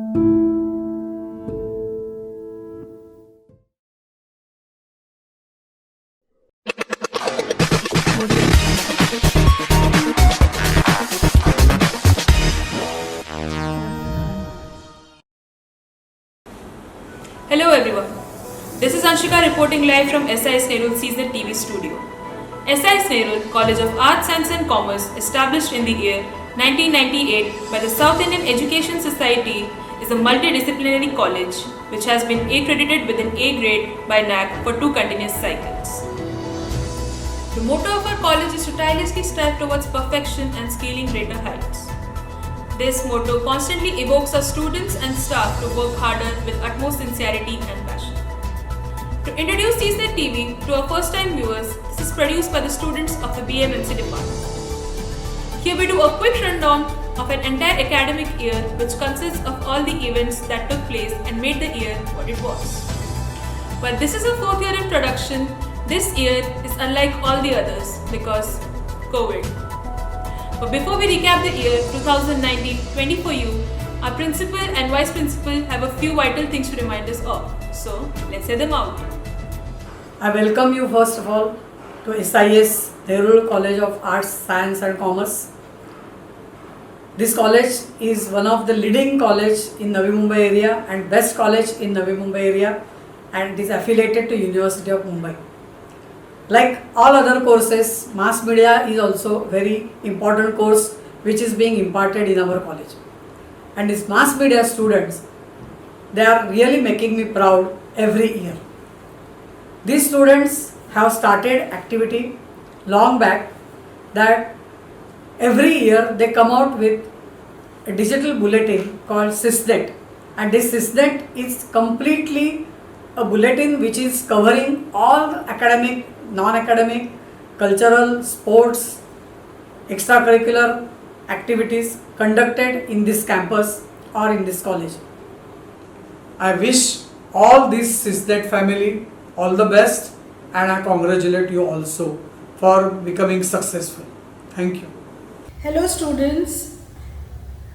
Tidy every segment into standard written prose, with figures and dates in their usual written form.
Hello everyone. This is Anshika reporting live from SIS Nerul Seasonal TV studio. SIS Nerul College of Arts, Science and Commerce, established in the year 1998 by the South Indian Education Society, is a multidisciplinary college which has been accredited with an A grade by NAAC for 2 continuous cycles. The motto of our college is to tirelessly strive towards perfection and scaling greater heights. This motto constantly evokes our students and staff to work harder with utmost sincerity and passion. To introduce Seasonal TV to our first time viewers, this is produced by the students of the BMMC department. Here we do a quick rundown of an entire academic year which consists of all the events that took place and made the year what it was. While this is a 4th year in production, this year is unlike all the others because COVID. But before we recap the year 2019-20 for you, our principal and vice principal have a few vital things to remind us of. So let's say them out. I welcome you first of all to SIS Nerul College of Arts, Science and Commerce. This college is one of the leading college in Navi Mumbai area and best college in Navi Mumbai area, and it is affiliated to University of Mumbai. Like all other courses, mass media is also very important course which is being imparted in our college. And these mass media students, they are really making me proud every year. These students have started activity long back that every year they come out with a digital bulletin called SysNet, and this SysNet is completely a bulletin which is covering all the academic, non-academic, cultural, sports, extracurricular activities conducted in this campus or in this college. I wish all this SysNet family all the best, and I congratulate you also for becoming successful. Thank you. Hello students,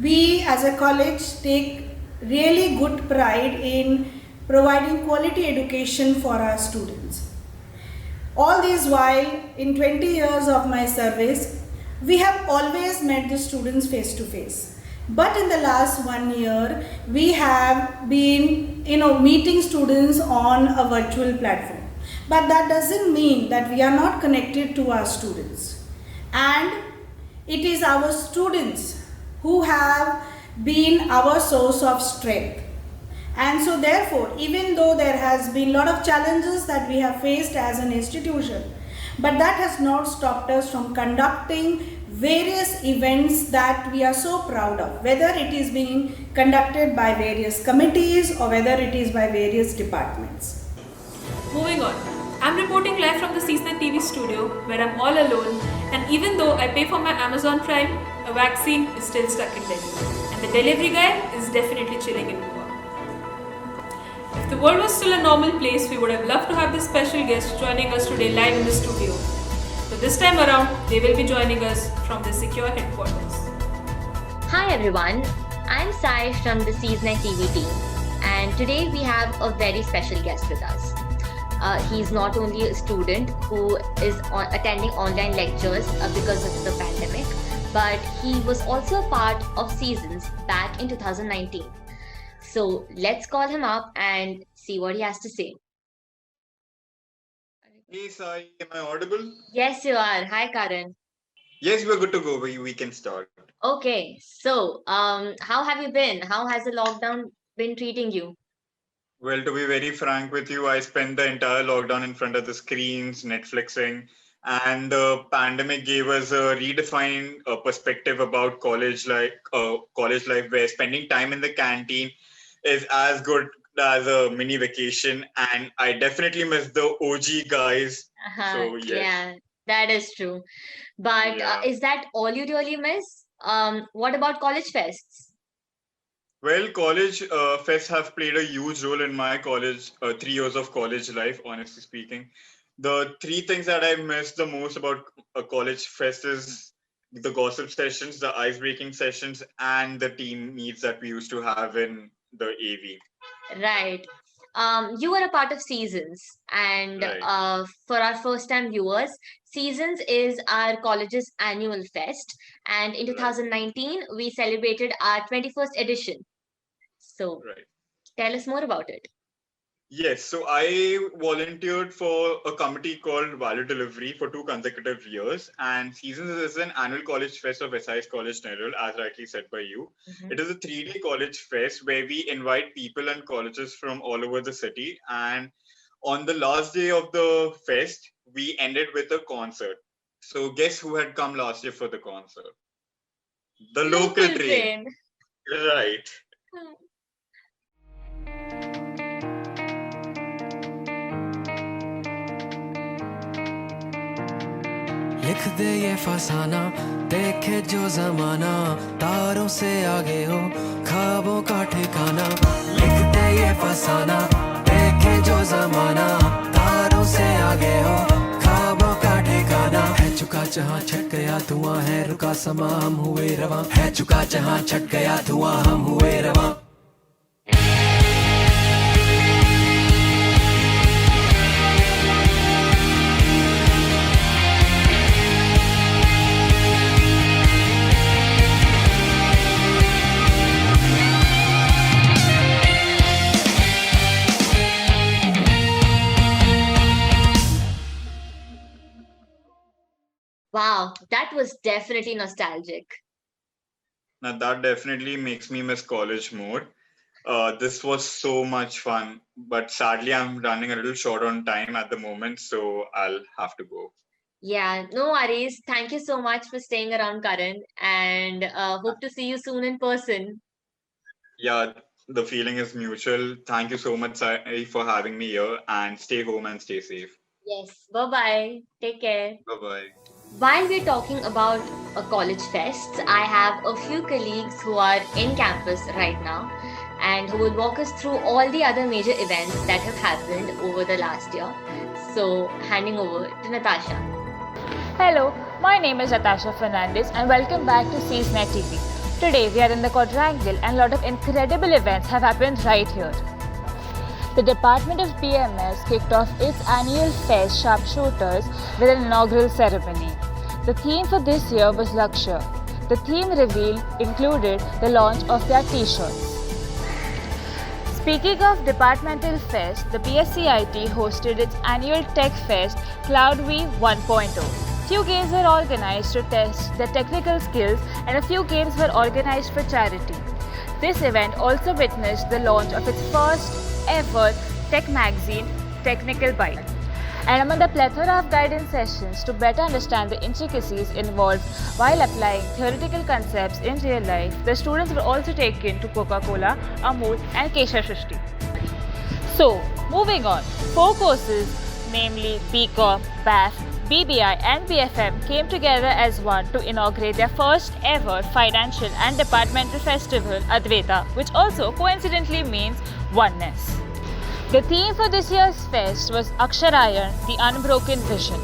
we as a college take really good pride in providing quality education for our students. All this while, in 20 years of my service, we have always met the students face to face. But in the last 1 year, we have been meeting students on a virtual platform. But that doesn't mean that we are not connected to our students. And it is our students who have been our source of strength. And so therefore, even though there has been a lot of challenges that we have faced as an institution, but that has not stopped us from conducting various events that we are so proud of, whether it is being conducted by various committees or whether it is by various departments. Moving on, I'm reporting live from the Seasonal TV studio where I'm all alone, and even though I pay for my Amazon Prime, a vaccine is still stuck in Delhi, and the delivery guy is definitely chilling in Goa. If the world was still a normal place, we would have loved to have this special guest joining us today live in the studio. But this time around, they will be joining us from the secure headquarters. Hi everyone, I'm Sai from the Seasonal TV team, and today we have a very special guest with us. He's not only a student who is attending online lectures because of the pandemic, but he was also a part of Seasons back in 2019. So let's call him up and see what he has to say. Hey Sai, am I audible? Yes, you are. Hi, Karan. Yes, we're good to go. We can start. Okay, so how have you been? How has the lockdown been treating you? Well, to be very frank with you, I spent the entire lockdown in front of the screens, Netflixing, and the pandemic gave us a redefined perspective about college life, where spending time in the canteen is as good as a mini vacation, and I definitely miss the OG guys. So yes. Yeah, that is true. But Yeah. is that all you really miss? What about college fests? Well, college fests have played a huge role in my college, 3 years of college life, honestly speaking. The three things that I miss the most about a college fest is the gossip sessions, the ice breaking sessions, and the team meets that we used to have in the AV. Right. You were a part of Seasons, and Right. for our first-time viewers, Seasons is our college's annual fest, and in Right. 2019 we celebrated our 21st edition. So, Right. tell us more about it. Yes, so I volunteered for a committee called Value Delivery for 2 consecutive years, and Seasons is an annual college fest of SIS College Nerul, as rightly said by you. Mhm. It is a 3-day college fest where we invite people and colleges from all over the city, and on the last day of the fest, we ended with a concert. So guess who had come last year for the concert? The local train. Train. Right. लिख दे ये फसाना देखे जो जमाना तारों से आगे हो ख्वाबों का ठिकाना लिख दे ये फसाना देखे जो जमाना तारों से आगे हो ख्वाबों का ठिकाना है चुका जहां छट गया धुआं है रुका समा हम हुए रवां है चुका जहां छट गया धुआं हम हुए रवां Wow, that was definitely nostalgic. Now that definitely makes me miss college more. This was so much fun, but sadly I'm running a little short on time at the moment, so I'll have to go. Yeah, no worries. Thank you so much for staying around, Karan, and hope to see you soon in person. Yeah, the feeling is mutual. Thank you so much, Sai, for having me here, and stay home and stay safe. Yes, bye-bye. Take care. Bye-bye. While we're talking about a college fests, I have a few colleagues who are in campus right now and who will walk us through all the other major events that have happened over the last year. So, handing over to Natasha. Hello, my name is Natasha Fernandez and welcome back to CSNET TV. Today we are in the quadrangle and a lot of incredible events have happened right here. The Department of PMS kicked off its annual fest Sharpshooters with an inaugural ceremony. The theme for this year was Lakshya. The theme reveal included the launch of their t-shirts. Speaking of departmental fest, the PSCIT hosted its annual Tech Fest CloudWeave 1.0. Few games were organized to test their technical skills and a few games were organized for charity. This event also witnessed the launch of its first ever tech magazine, Technical Byte. And among the plethora of guidance sessions to better understand the intricacies involved while applying theoretical concepts in real life, the students were also taken to Coca-Cola, Amul and Keshav Shrishti. So, moving on, 4 courses, namely BCom, BAF, BBI and BFM came together as one to inaugurate their first ever financial and departmental festival, Advaita, which also coincidentally means oneness. The theme for this year's fest was Aksharayan, the Unbroken Vision.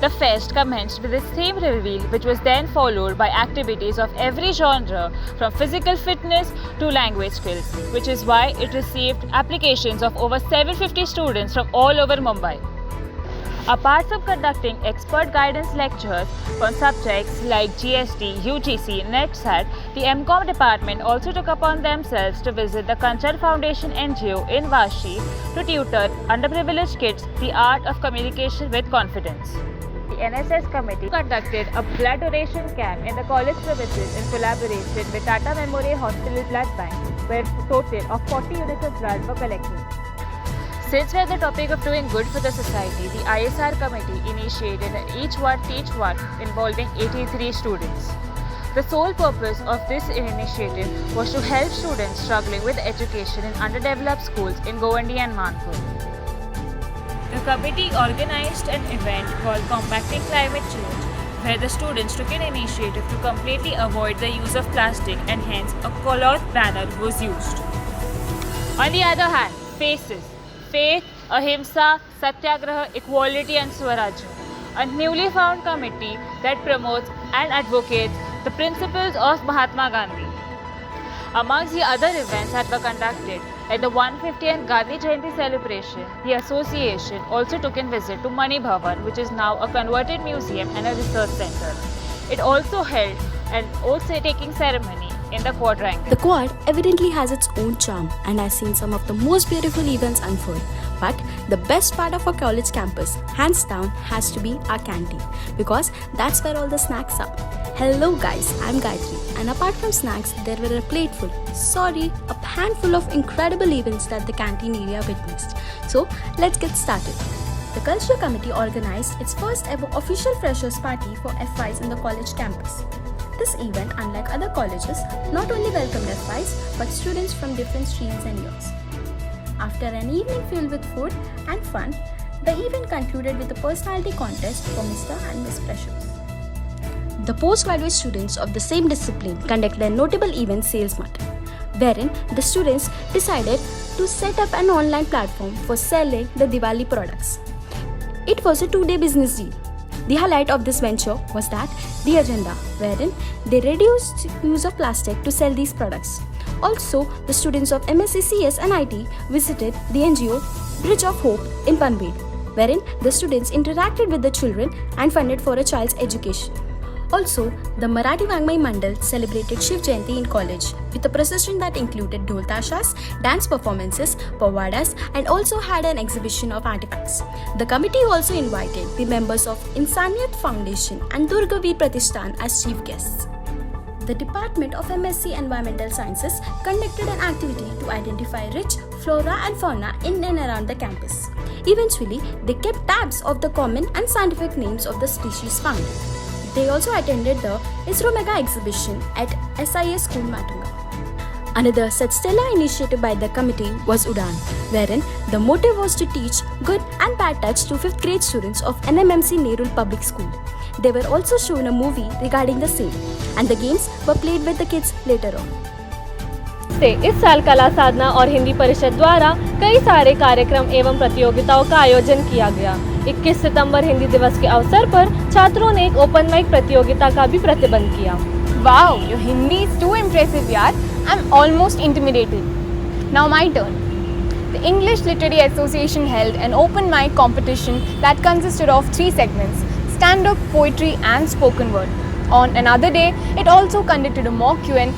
The fest commenced with its theme reveal, which was then followed by activities of every genre from physical fitness to language skills, which is why it received applications of over 750 students from all over Mumbai. Apart from conducting expert guidance lectures on subjects like GST, UGC, NETSAT, the MCOM department also took upon themselves to visit the Kanchar Foundation NGO in Vashi to tutor underprivileged kids the art of communication with confidence. The NSS committee conducted a blood donation camp in the college premises in collaboration with Tata Memorial Hospital Blood Bank, where a total of 40 units of blood were collected. Since we are the topic of doing good for the society, the ISR committee initiated an Each One Teach One involving 83 students. The sole purpose of this initiative was to help students struggling with education in underdeveloped schools in Govandi and Manpur. The committee organized an event called Combating Climate Change, where the students took an initiative to completely avoid the use of plastic and hence a cloth banner was used. On the other hand, FACES, Faith, Ahimsa, Satyagraha, Equality and Swaraj, a newly found committee that promotes and advocates the principles of Mahatma Gandhi. Amongst the other events that were conducted, like the 150th Gandhi Jayanti celebration, the association also took in visit to Mani Bhavan, which is now a converted museum and a research center. It also held an oath-taking ceremony in the quadrangle. The quad evidently has its own charm and has seen some of the most beautiful events unfold. But the best part of our college campus, hands down, has to be our canteen, because that's where all the snacks are. Hello guys, I'm Gayatri, and apart from snacks, there were a handful of incredible events that the canteen area witnessed. So let's get started. The Cultural Committee organized its first ever official freshers party for FYs in the college campus. This event, unlike other colleges, not only welcomed FYs but students from different streams and years. After an evening filled with food and fun, the event concluded with a personality contest for Mr. and Miss Freshers. The postgraduate students of the same discipline conducted a notable event, Sales Mart, wherein the students decided to set up an online platform for selling the Diwali products. It was a 2-day business deal. The highlight of this venture was the agenda, wherein they reduced use of plastic to sell these products. Also, the students of MSc CS and IT visited the NGO Bridge of Hope in Panvel, wherein the students interacted with the children and funded for a child's education. Also, the Marathi Vangmai Mandal celebrated Shiv Jayanti in college with a procession that included dhol tashas, dance performances, pavadas, and also had an exhibition of artifacts. The committee also invited the members of Insaniyat Foundation and Durga Veer Pratishthan as chief guests. The Department of MSc Environmental Sciences conducted an activity to identify rich flora and fauna in and around the campus. Eventually, they kept tabs of the common and scientific names of the species found. They also attended the ISRO Mega exhibition at SIS School Matunga. Another such stellar initiative by the committee was Udan, wherein the motive was to teach good and bad touch to 5th grade students of NMMC Nerul Public School. They were also shown a movie regarding the same, and the games were played with the kids later on. इस साल कला साधना और हिंदी परिषद द्वारा कई सारे कार्यक्रम एवं प्रतियोगिताओं का आयोजन किया गया। 21 सितंबर हिंदी दिवस के अवसर पर छात्रों ने एक ओपन माइक प्रतियोगिता का भी प्रतिबंध किया। Wow, your Hindi is too impressive, yaar. I'm almost intimidated. Now my turn. The English Literary Association held an open mic competition that consisted of 3 segments: stand-up, poetry and spoken word. On another day, it also conducted a mock Q&A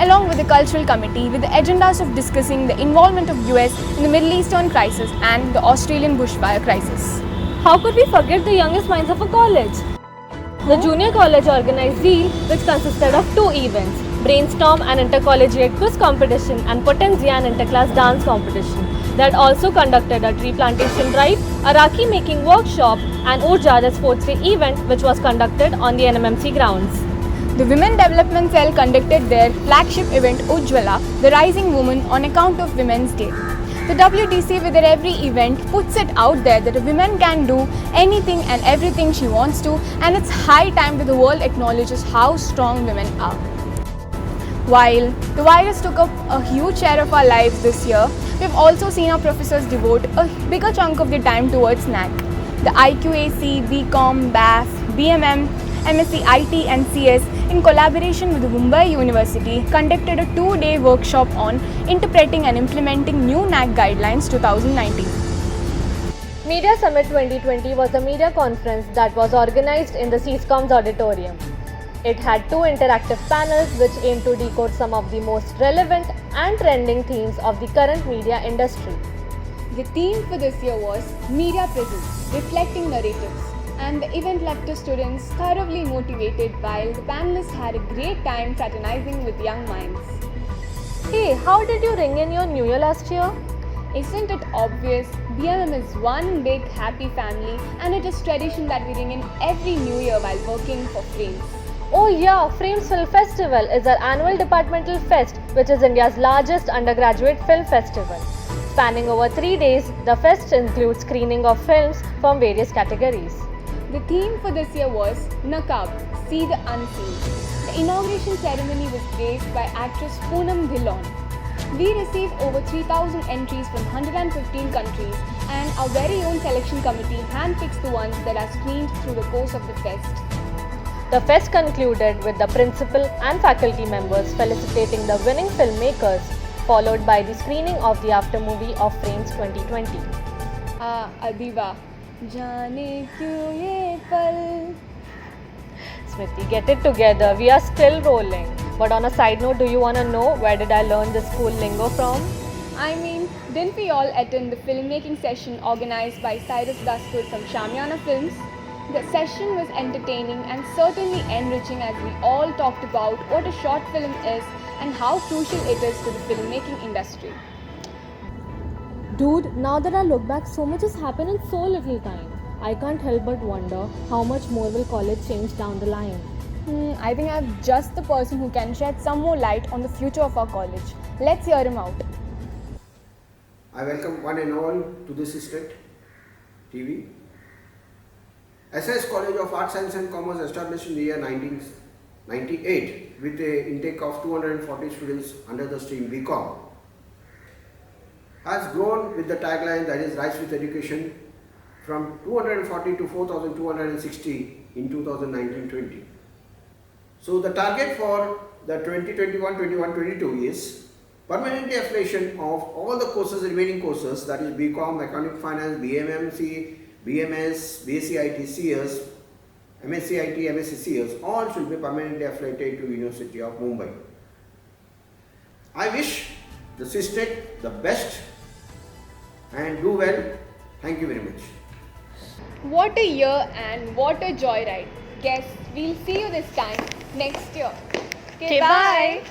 along with the cultural committee with the agendas of discussing the involvement of US in the Middle Eastern crisis and the Australian bushfire crisis. How could we forget the youngest minds of a college? The junior college organized Zeal, which consisted of 2 events: Brainstorm, an intercollegiate quiz competition, and Potensia, an interclass dance competition. That also conducted a tree plantation drive, a Rakhi making workshop, and Urja, the sports day event, which was conducted on the NMMC grounds. The Women Development Cell conducted their flagship event Ujjwala, the Rising Woman, on account of Women's Day. The WTC with their every event puts it out there that a woman can do anything and everything she wants to, and it's high time that the world acknowledges how strong women are. While the virus took up a huge share of our lives this year, we've also seen our professors devote a bigger chunk of their time towards NAC. The IQAC, BCom, BAF, BMM, MSc IT and CS, in collaboration with Mumbai University, conducted a 2-day workshop on interpreting and implementing new NAC guidelines 2019. Media Summit 2020 was a media conference that was organized in the CSCOM's auditorium. It had 2 interactive panels which aimed to decode some of the most relevant and trending themes of the current media industry. The theme for this year was Media Presence, Reflecting Narratives, and the event left the students thoroughly motivated while the panelists had a great time fraternizing with young minds. Hey, how did you ring in your New Year last year? Isn't it obvious? BMM is one big happy family, and it is tradition that we ring in every New Year while working for Frames. Oh yeah, Frames Film Festival is our annual departmental fest, which is India's largest undergraduate film festival. Spanning over 3 days, the fest includes screening of films from various categories. The theme for this year was Naqab, See the Unseen. The inauguration ceremony was graced by actress Poonam Dhillon. We received over 3,000 entries from 115 countries, and our very own selection committee handpicks the ones that are screened through the course of the fest. The fest concluded with the principal and faculty members felicitating the winning filmmakers, followed by the screening of the after movie of Frames 2020. Adiba, जाने क्यों ये पल. Smriti, get it together. We are still rolling. But on a side note, do you want to know where did I learn this cool lingo from? I mean, didn't we all attend the filmmaking session organized by Cyrus Dastur from Shamiana Films? The session was entertaining and certainly enriching as we all talked about what a short film is and how crucial it is to the filmmaking industry. Dude, now that I look back, so much has happened in so little time. I can't help but wonder how much more will college change down the line. I think I'm just the person who can shed some more light on the future of our college. Let's hear him out. I welcome one and all to this State TV. SIS College of Arts, Science and Commerce, established in the year 1998 with an intake of 240 students under the stream BCom, has grown with the tagline that is Rise with Education from 240 to 4,260 in 2019-20. So the target for the 2021-22 is permanent affiliation of all the courses, remaining courses, that is BCom, Accounting Finance, BMMC, BMS, BSc IT, CS, MSc IT, MSc CS, all should be permanently affiliated to University of Mumbai. I wish the SISTEC the best and do well. Thank you very much. What a year and what a joyride. Guess we'll see you this time next year. Okay, bye.